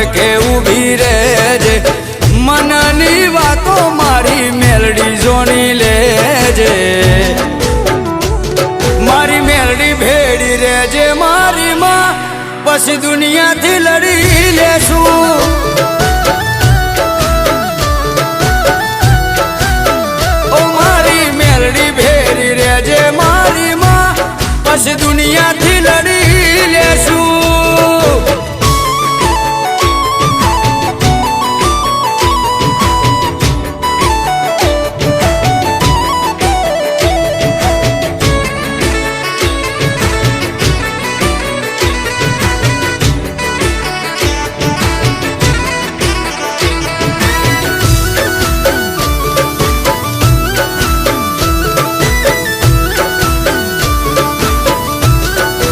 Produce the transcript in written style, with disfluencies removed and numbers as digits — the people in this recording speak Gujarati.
પડખે ઊભી રહેજે મનની વાતો મારી મેલડી જોણી લેજે મારી મેલડી ભેડી રહેજે મારી માં પછી દુનિયાથી લડી લેશું મારી મેલડી ભેડી રહેજે મારી માં પછી દુનિયાથી લડી